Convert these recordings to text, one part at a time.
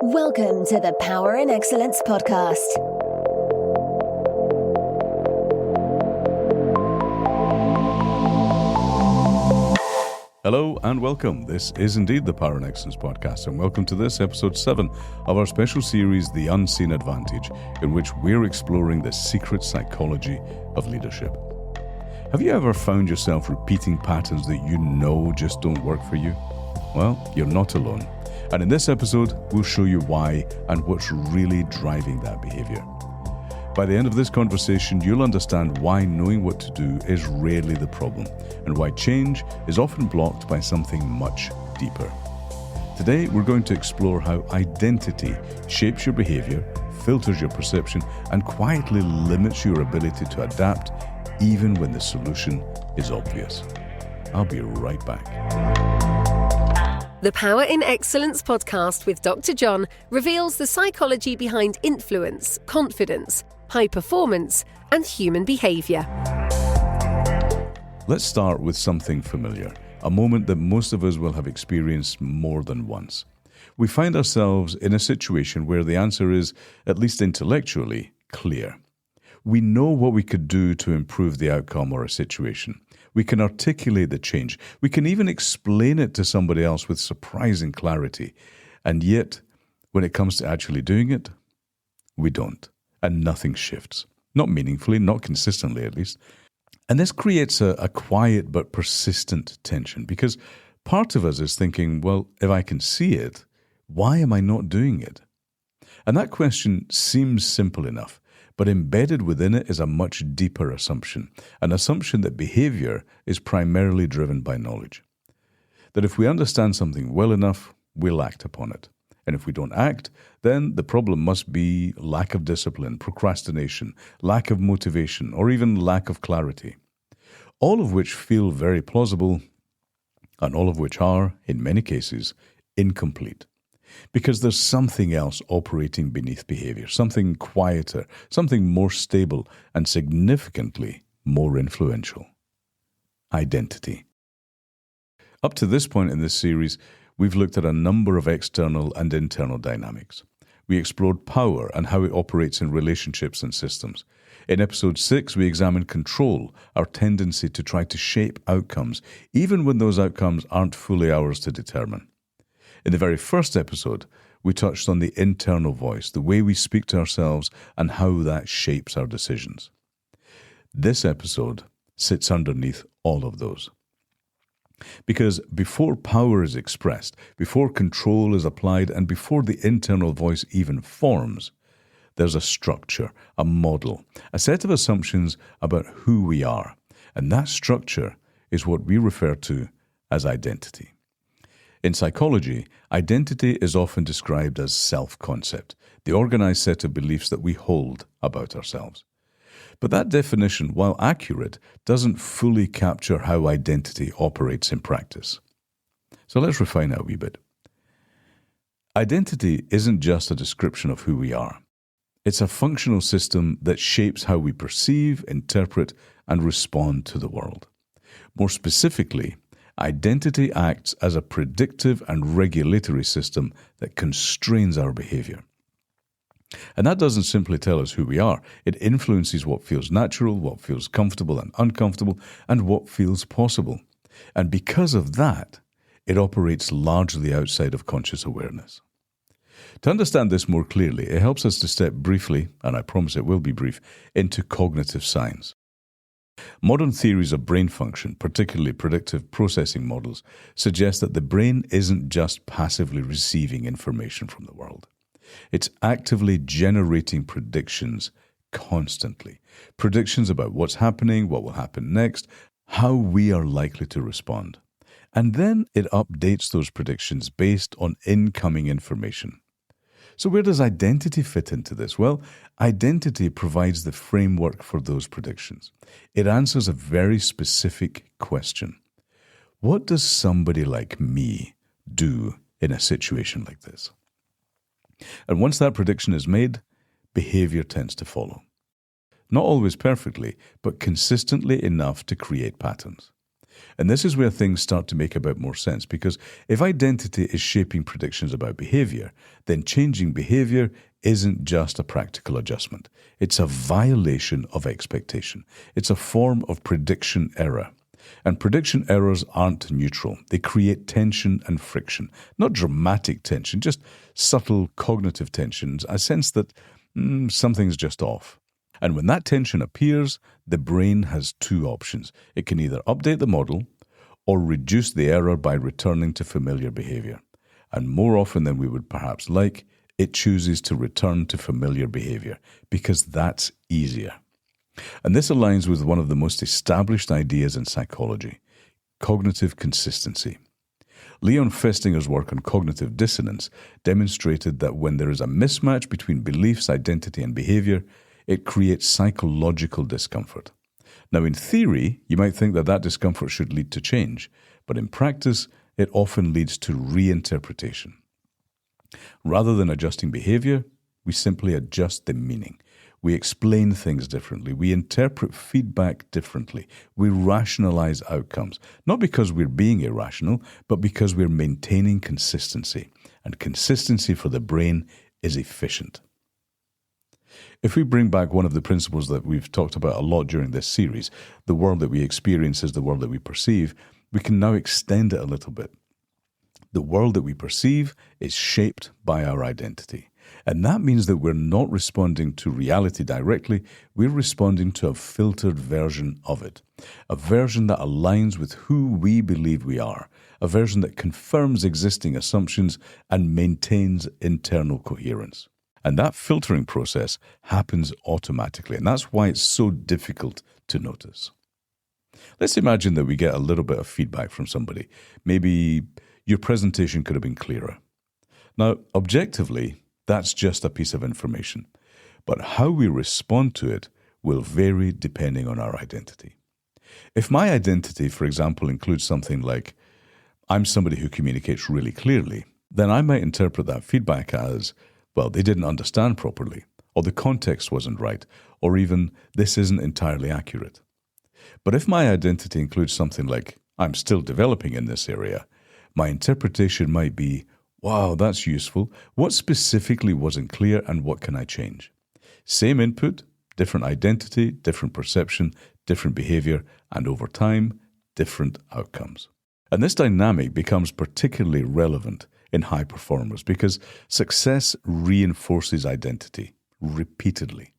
Welcome to the Power in Excellence podcast. Hello and welcome. This is indeed the Power in Excellence podcast, and welcome to this episode 7 of our special series, The Unseen Advantage, in which we're exploring the secret psychology of leadership. Have you ever found yourself repeating patterns that you know just don't work for you? Well, you're not alone. And in this episode, we'll show you why and what's really driving that behavior. By the end of this conversation, you'll understand why knowing what to do is rarely the problem, and why change is often blocked by something much deeper. Today, we're going to explore how identity shapes your behavior, filters your perception, and quietly limits your ability to adapt, even when the solution is obvious. I'll be right back. The Power in Excellence podcast with Dr. John reveals the psychology behind influence, confidence, high performance, and human behaviour. Let's start with something familiar, a moment that most of us will have experienced more than once. We find ourselves in a situation where the answer is, at least intellectually, clear. We know what we could do to improve the outcome or a situation. We can articulate the change. We can even explain it to somebody else with surprising clarity. And yet, when it comes to actually doing it, we don't. And nothing shifts. Not meaningfully, not consistently at least. And this creates a quiet but persistent tension, because part of us is thinking, well, if I can see it, why am I not doing it? And that question seems simple enough. But embedded within it is a much deeper assumption, an assumption that behavior is primarily driven by knowledge. That if we understand something well enough, we'll act upon it. And if we don't act, then the problem must be lack of discipline, procrastination, lack of motivation, or even lack of clarity. All of which feel very plausible, and all of which are, in many cases, incomplete. Because there's something else operating beneath behavior, something quieter, something more stable, and significantly more influential. Identity. Up to this point in this series, we've looked at a number of external and internal dynamics. We explored power and how it operates in relationships and systems. In episode 6, we examined control, our tendency to try to shape outcomes, even when those outcomes aren't fully ours to determine. In the very first episode, we touched on the internal voice, the way we speak to ourselves, and how that shapes our decisions. This episode sits underneath all of those. Because before power is expressed, before control is applied, and before the internal voice even forms, there's a structure, a model, a set of assumptions about who we are. And that structure is what we refer to as identity. In psychology, identity is often described as self-concept, the organized set of beliefs that we hold about ourselves. But that definition, while accurate, doesn't fully capture how identity operates in practice. So let's refine that a wee bit. Identity isn't just a description of who we are. It's a functional system that shapes how we perceive, interpret, and respond to the world. More specifically, identity acts as a predictive and regulatory system that constrains our behavior. And that doesn't simply tell us who we are. It influences what feels natural, what feels comfortable and uncomfortable, and what feels possible. And because of that, it operates largely outside of conscious awareness. To understand this more clearly, it helps us to step briefly, and I promise it will be brief, into cognitive science. Modern theories of brain function, particularly predictive processing models, suggest that the brain isn't just passively receiving information from the world. It's actively generating predictions constantly. Predictions about what's happening, what will happen next, how we are likely to respond. And then it updates those predictions based on incoming information. So where does identity fit into this? Well, identity provides the framework for those predictions. It answers a very specific question. What does somebody like me do in a situation like this? And once that prediction is made, behavior tends to follow. Not always perfectly, but consistently enough to create patterns. And this is where things start to make a bit more sense, because if identity is shaping predictions about behavior, then changing behavior isn't just a practical adjustment. It's a violation of expectation. It's a form of prediction error. And prediction errors aren't neutral. They create tension and friction. Not dramatic tension, just subtle cognitive tensions, a sense that something's just off. And when that tension appears, the brain has two options. It can either update the model or reduce the error by returning to familiar behavior. And more often than we would perhaps like, it chooses to return to familiar behavior because that's easier. And this aligns with one of the most established ideas in psychology, cognitive consistency. Leon Festinger's work on cognitive dissonance demonstrated that when there is a mismatch between beliefs, identity, and behavior, it creates psychological discomfort. Now, in theory, you might think that discomfort should lead to change, but in practice, it often leads to reinterpretation. Rather than adjusting behavior, we simply adjust the meaning. We explain things differently. We interpret feedback differently. We rationalize outcomes, not because we're being irrational, but because we're maintaining consistency. And consistency for the brain is efficient. If we bring back one of the principles that we've talked about a lot during this series, the world that we experience is the world that we perceive, we can now extend it a little bit. The world that we perceive is shaped by our identity. And that means that we're not responding to reality directly, we're responding to a filtered version of it. A version that aligns with who we believe we are. A version that confirms existing assumptions and maintains internal coherence. And that filtering process happens automatically. And that's why it's so difficult to notice. Let's imagine that we get a little bit of feedback from somebody. Maybe your presentation could have been clearer. Now, objectively, that's just a piece of information. But how we respond to it will vary depending on our identity. If my identity, for example, includes something like, I'm somebody who communicates really clearly, then I might interpret that feedback as, well, they didn't understand properly, or the context wasn't right, or even, this isn't entirely accurate. But if my identity includes something like, I'm still developing in this area, my interpretation might be, wow, that's useful. What specifically wasn't clear and what can I change? Same input, different identity, different perception, different behavior, and over time, different outcomes. And this dynamic becomes particularly relevant in high performers because success reinforces identity repeatedly.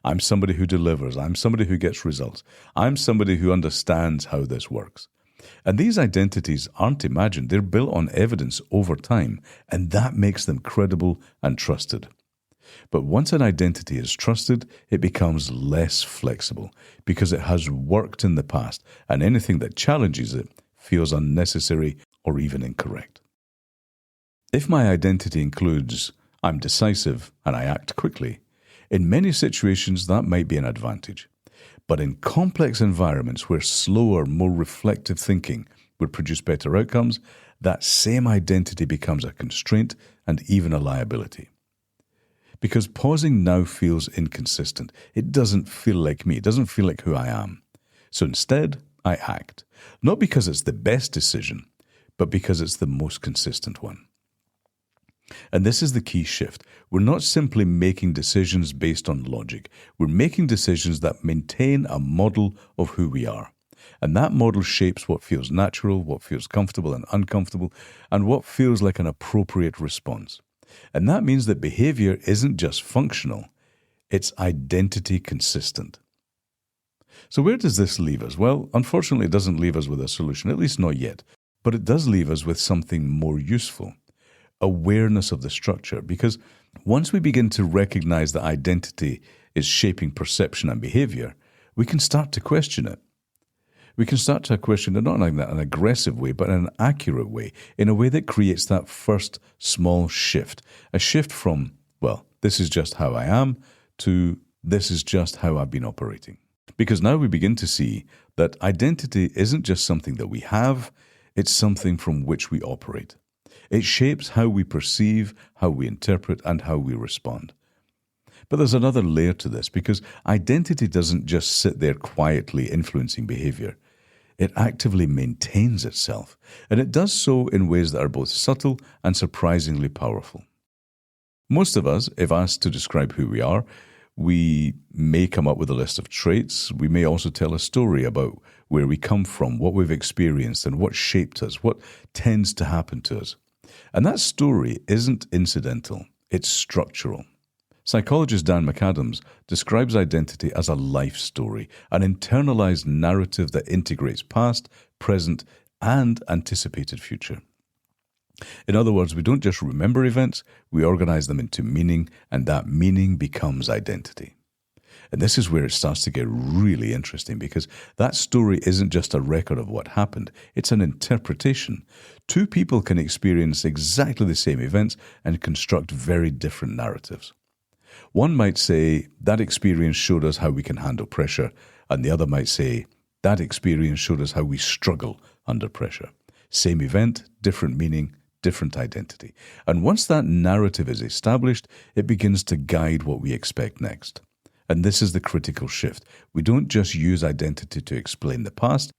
I'm somebody who delivers. I'm somebody who gets results. I'm somebody who understands how this works. And these identities aren't imagined. They're built on evidence over time, and that makes them credible and trusted. But once an identity is trusted, it becomes less flexible because it has worked in the past, and anything that challenges it feels unnecessary or even incorrect. If my identity includes, I'm decisive and I act quickly, in many situations that might be an advantage. But in complex environments where slower, more reflective thinking would produce better outcomes, that same identity becomes a constraint and even a liability. Because pausing now feels inconsistent. It doesn't feel like me. It doesn't feel like who I am. So instead, I act. Not because it's the best decision, but because it's the most consistent one. And this is the key shift. We're not simply making decisions based on logic. We're making decisions that maintain a model of who we are. And that model shapes what feels natural, what feels comfortable and uncomfortable, and what feels like an appropriate response. And that means that behavior isn't just functional, it's identity consistent. So where does this leave us? Well, unfortunately, it doesn't leave us with a solution, at least not yet. But it does leave us with something more useful. Awareness of the structure, because once we begin to recognize that identity is shaping perception and behavior, we can start to question it. We can start to question it not in an aggressive way, but in an accurate way, in a way that creates that first small shift. A shift from, well, this is just how I am, to this is just how I've been operating. Because now we begin to see that identity isn't just something that we have, it's something from which we operate. It shapes how we perceive, how we interpret, and how we respond. But there's another layer to this, because identity doesn't just sit there quietly influencing behavior. it actively maintains itself, and it does so in ways that are both subtle and surprisingly powerful. Most of us, if asked to describe who we are, we may come up with a list of traits. We may also tell a story about where we come from, what we've experienced, and what shaped us, what tends to happen to us. And that story isn't incidental, it's structural. Psychologist Dan McAdams describes identity as a life story, an internalized narrative that integrates past, present, and anticipated future. In other words, we don't just remember events, we organize them into meaning, and that meaning becomes identity. And this is where it starts to get really interesting, because that story isn't just a record of what happened, it's an interpretation. Two people can experience exactly the same events and construct very different narratives. One might say, that experience showed us how we can handle pressure, and the other might say, that experience showed us how we struggle under pressure. Same event, different meaning, different identity. And once that narrative is established, it begins to guide what we expect next. And this is the critical shift. We don't just use identity to explain the past,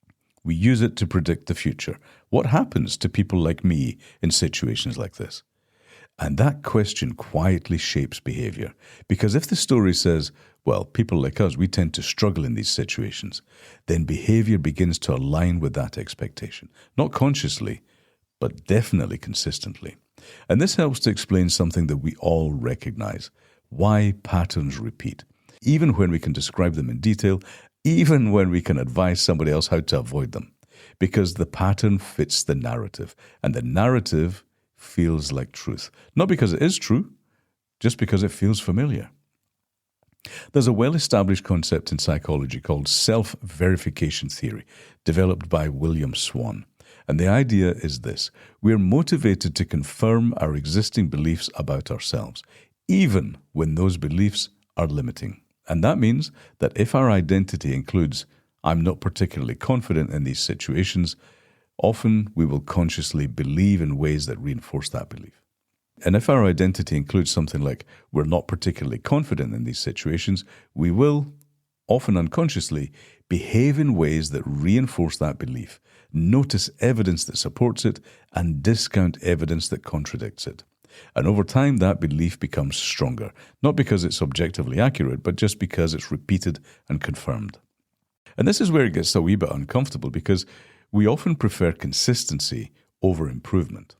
we use it to predict the future. What happens to people like me in situations like this? And that question quietly shapes behavior. Because if the story says, well, people like us, we tend to struggle in these situations, then behavior begins to align with that expectation. Not consciously, but definitely consistently. And this helps to explain something that we all recognize: why patterns repeat. Even when we can describe them in detail, even when we can advise somebody else how to avoid them. Because the pattern fits the narrative, and the narrative feels like truth. Not because it is true, just because it feels familiar. There's a well-established concept in psychology called self-verification theory, developed by William Swan. And the idea is this: we're motivated to confirm our existing beliefs about ourselves, even when those beliefs are limiting. And that means that if our identity includes, I'm not particularly confident in these situations, often we will consciously believe in ways that reinforce that belief. And if our identity includes something like, we're not particularly confident in these situations, we will, often unconsciously, behave in ways that reinforce that belief, notice evidence that supports it, and discount evidence that contradicts it. And over time, that belief becomes stronger, not because it's objectively accurate, but just because it's repeated and confirmed. And this is where it gets a wee bit uncomfortable, because we often prefer consistency over improvement.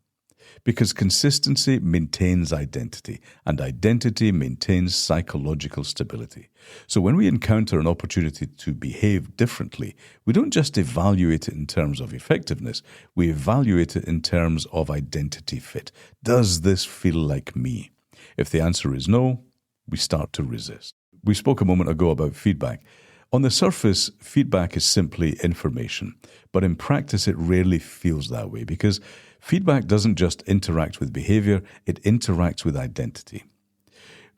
Because consistency maintains identity, and identity maintains psychological stability. So when we encounter an opportunity to behave differently, we don't just evaluate it in terms of effectiveness, we evaluate it in terms of identity fit. Does this feel like me? If the answer is no, we start to resist. We spoke a moment ago about feedback. On the surface, feedback is simply information, but in practice it rarely feels that way, because feedback doesn't just interact with behavior, it interacts with identity.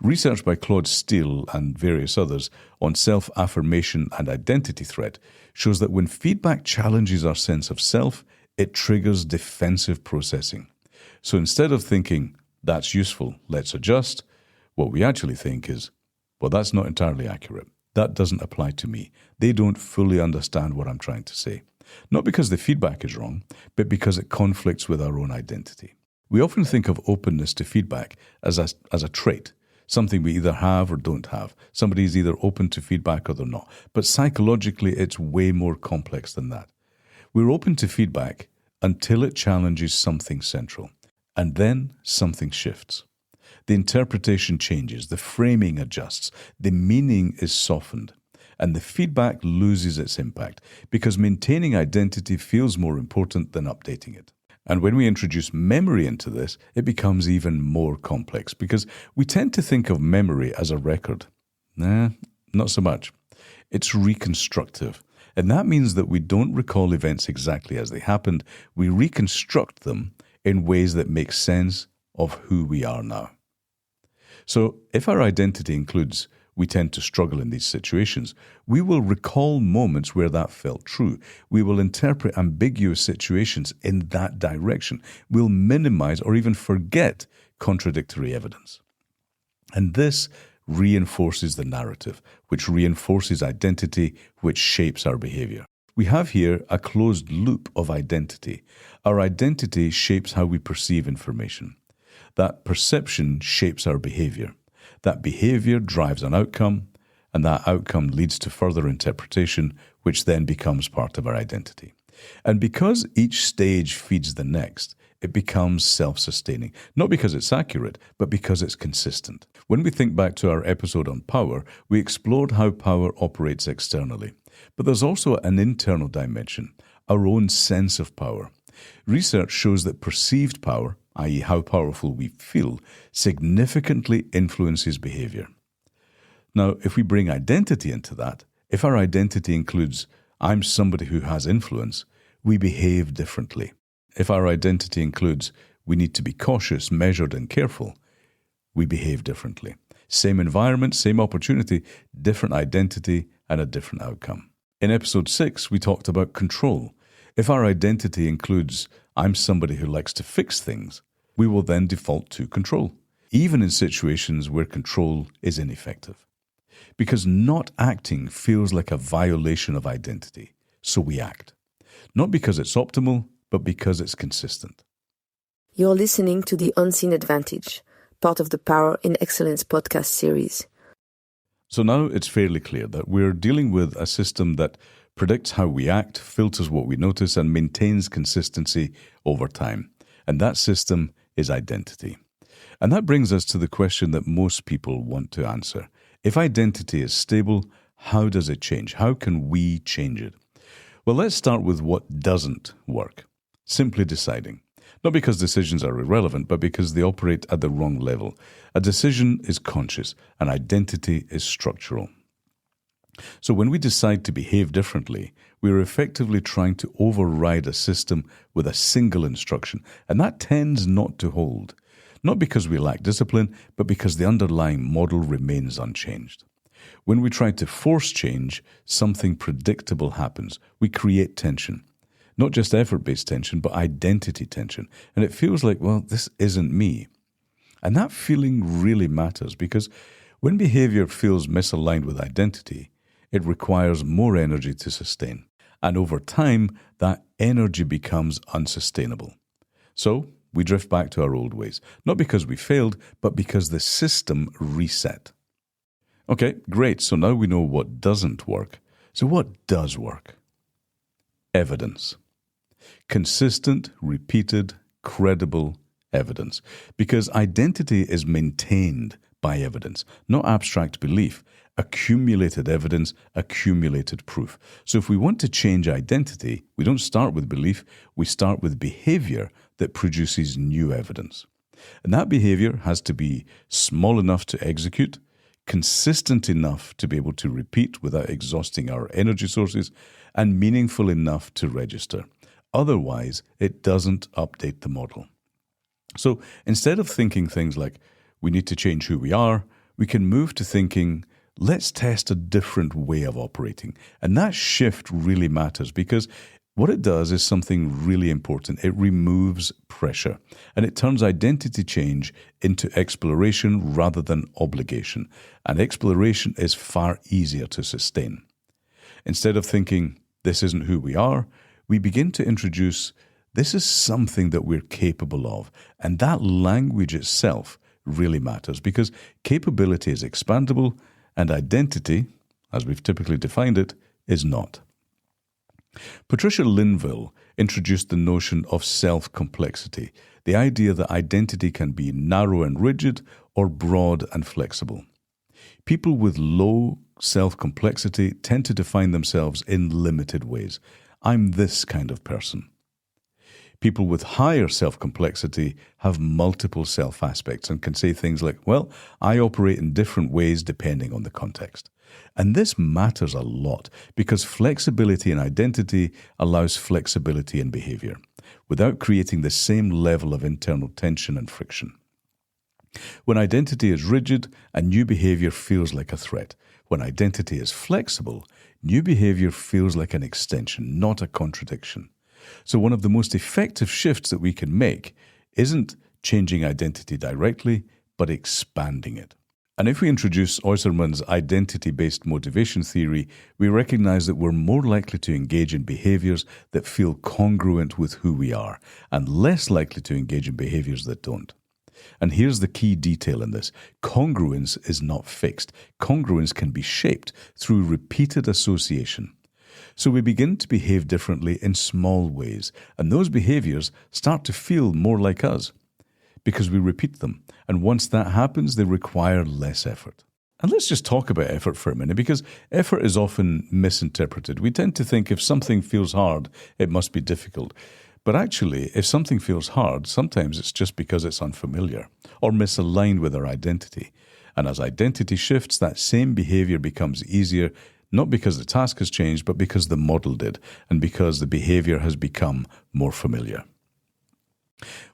Research by Claude Steele and various others on self-affirmation and identity threat shows that when feedback challenges our sense of self, it triggers defensive processing. So instead of thinking, that's useful, let's adjust, what we actually think is, well, that's not entirely accurate. That doesn't apply to me. They don't fully understand what I'm trying to say. Not because the feedback is wrong, but because it conflicts with our own identity. We often think of openness to feedback as a trait, something we either have or don't have. Somebody is either open to feedback or they're not. But psychologically, it's way more complex than that. We're open to feedback until it challenges something central, and then something shifts. The interpretation changes, the framing adjusts, the meaning is softened, and the feedback loses its impact because maintaining identity feels more important than updating it. And when we introduce memory into this, it becomes even more complex because we tend to think of memory as a record. Not so much. It's reconstructive. And that means that we don't recall events exactly as they happened. We reconstruct them in ways that make sense of who we are now. So if our identity includes we tend to struggle in these situations, we will recall moments where that felt true. We will interpret ambiguous situations in that direction. We'll minimize or even forget contradictory evidence. And this reinforces the narrative, which reinforces identity, which shapes our behavior. We have here a closed loop of identity. Our identity shapes how we perceive information. That perception shapes our behavior. That behavior drives an outcome, and that outcome leads to further interpretation, which then becomes part of our identity. And because each stage feeds the next, it becomes self-sustaining, not because it's accurate, but because it's consistent. When we think back to our episode on power, we explored how power operates externally. But there's also an internal dimension, our own sense of power. Research shows that perceived power, i.e. how powerful we feel, significantly influences behavior. Now, if we bring identity into that, if our identity includes I'm somebody who has influence, we behave differently. If our identity includes we need to be cautious, measured, and careful, we behave differently. Same environment, same opportunity, different identity, and a different outcome. In episode 6, we talked about control. If our identity includes I'm somebody who likes to fix things, we will then default to control, even in situations where control is ineffective. Because not acting feels like a violation of identity, so we act. Not because it's optimal, but because it's consistent. You're listening to The Unseen Advantage, part of the Power in Excellence podcast series. So now it's fairly clear that we're dealing with a system that predicts how we act, filters what we notice, and maintains consistency over time. And that system is identity. And that brings us to the question that most people want to answer. If identity is stable, how does it change? How can we change it? Well, let's start with what doesn't work. Simply deciding. Not because decisions are irrelevant, but because they operate at the wrong level. A decision is conscious, and identity is structural. So when we decide to behave differently, we are effectively trying to override a system with a single instruction, and that tends not to hold. Not because we lack discipline, but because the underlying model remains unchanged. When we try to force change, something predictable happens. We create tension. Not just effort-based tension, but identity tension. And it feels like, well, this isn't me. And that feeling really matters because when behavior feels misaligned with identity, it requires more energy to sustain. And over time, that energy becomes unsustainable. So we drift back to our old ways, not because we failed, but because the system reset. Okay, great. So now we know what doesn't work. So what does work? Evidence. Consistent, repeated, credible evidence. Because identity is maintained by evidence, not abstract belief. Accumulated evidence, accumulated proof. So if we want to change identity, we don't start with belief, we start with behavior that produces new evidence. And that behavior has to be small enough to execute, consistent enough to be able to repeat without exhausting our energy sources, and meaningful enough to register. Otherwise, it doesn't update the model. So instead of thinking things like, we need to change who we are, we can move to thinking, let's test a different way of operating. And that shift really matters because what it does is something really important. It removes pressure and it turns identity change into exploration rather than obligation. And exploration is far easier to sustain. Instead of thinking, this isn't who we are, we begin to introduce, this is something that we're capable of. And that language itself really matters because capability is expandable and identity, as we've typically defined it, is not. Patricia Linville introduced the notion of self-complexity, the idea that identity can be narrow and rigid or broad and flexible. People with low self-complexity tend to define themselves in limited ways. I'm this kind of person. People with higher self-complexity have multiple self-aspects and can say things like, well, I operate in different ways depending on the context. And this matters a lot because flexibility in identity allows flexibility in behavior without creating the same level of internal tension and friction. When identity is rigid, a new behavior feels like a threat. When identity is flexible, new behavior feels like an extension, not a contradiction. So one of the most effective shifts that we can make isn't changing identity directly, but expanding it. And if we introduce Oyserman's identity-based motivation theory, we recognize that we're more likely to engage in behaviors that feel congruent with who we are, and less likely to engage in behaviors that don't. And here's the key detail in this. Congruence is not fixed. Congruence can be shaped through repeated association. So we begin to behave differently in small ways, and those behaviors start to feel more like us because we repeat them. And once that happens, they require less effort. And let's just talk about effort for a minute, because effort is often misinterpreted. We tend to think if something feels hard, it must be difficult. But actually, if something feels hard, sometimes it's just because it's unfamiliar or misaligned with our identity. And as identity shifts, that same behavior becomes easier, not because the task has changed, but because the model did, and because the behavior has become more familiar.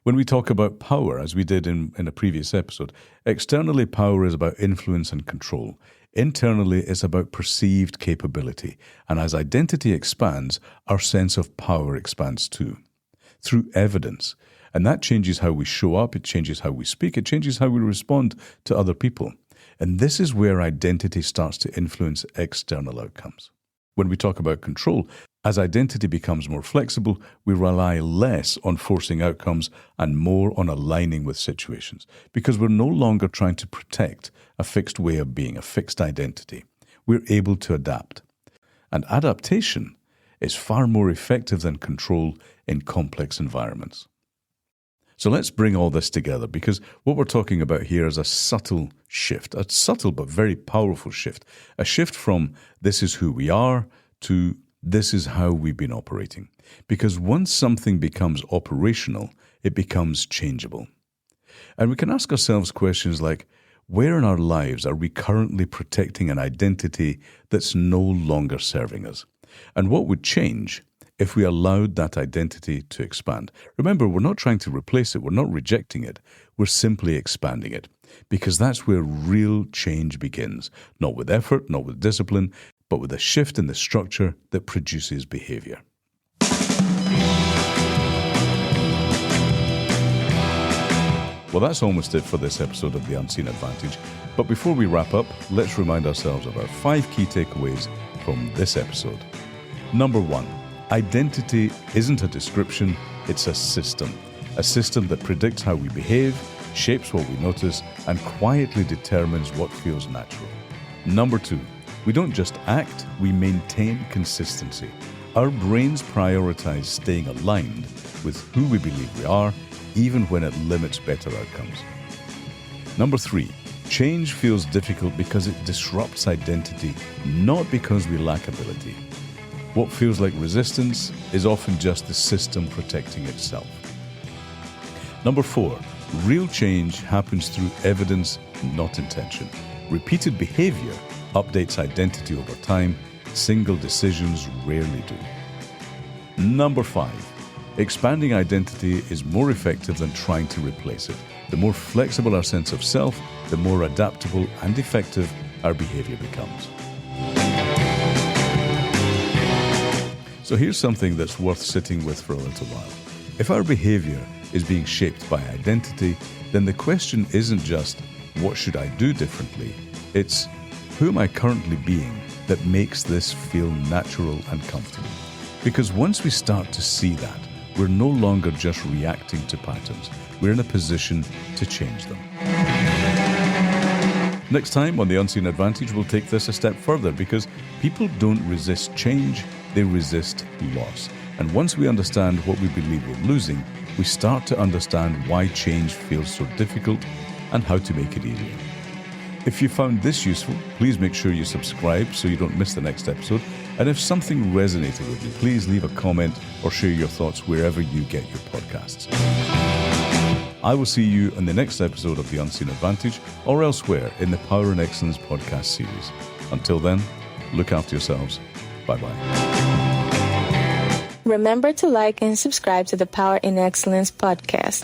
When we talk about power, as we did in a previous episode, externally power is about influence and control. Internally, it's about perceived capability. And as identity expands, our sense of power expands too, through evidence. And that changes how we show up, it changes how we speak, it changes how we respond to other people. And this is where identity starts to influence external outcomes. When we talk about control, as identity becomes more flexible, we rely less on forcing outcomes and more on aligning with situations, because we're no longer trying to protect a fixed way of being, a fixed identity. We're able to adapt. And adaptation is far more effective than control in complex environments. So let's bring all this together, because what we're talking about here is a subtle shift, a subtle but very powerful shift, a shift from this is who we are to this is how we've been operating. Because once something becomes operational, it becomes changeable. And we can ask ourselves questions like, where in our lives are we currently protecting an identity that's no longer serving us? And what would change if we allowed that identity to expand? Remember, we're not trying to replace it. We're not rejecting it. We're simply expanding it, because that's where real change begins. Not with effort, not with discipline, but with a shift in the structure that produces behavior. Well, that's almost it for this episode of The Unseen Advantage. But before we wrap up, let's remind ourselves of our 5 key takeaways from this episode. Number 1, identity isn't a description, it's a system. A system that predicts how we behave, shapes what we notice, and quietly determines what feels natural. Number 2, we don't just act, we maintain consistency. Our brains prioritize staying aligned with who we believe we are, even when it limits better outcomes. Number 3, change feels difficult because it disrupts identity, not because we lack ability. What feels like resistance is often just the system protecting itself. Number 4, real change happens through evidence, not intention. Repeated behavior updates identity over time. Single decisions rarely do. Number 5, expanding identity is more effective than trying to replace it. The more flexible our sense of self, the more adaptable and effective our behavior becomes. So here's something that's worth sitting with for a little while. If our behavior is being shaped by identity, then the question isn't just, what should I do differently? It's, who am I currently being that makes this feel natural and comfortable? Because once we start to see that, we're no longer just reacting to patterns. We're in a position to change them. Next time on The Unseen Advantage, we'll take this a step further, because people don't resist change, they resist loss. And once we understand what we believe we're losing, we start to understand why change feels so difficult and how to make it easier. If you found this useful, please make sure you subscribe so you don't miss the next episode. And if something resonated with you, please leave a comment or share your thoughts wherever you get your podcasts. I will see you in the next episode of The Unseen Advantage or elsewhere in the Power and Excellence podcast series. Until then, look after yourselves. Bye-bye. Remember to like and subscribe to the Power in Excellence podcast.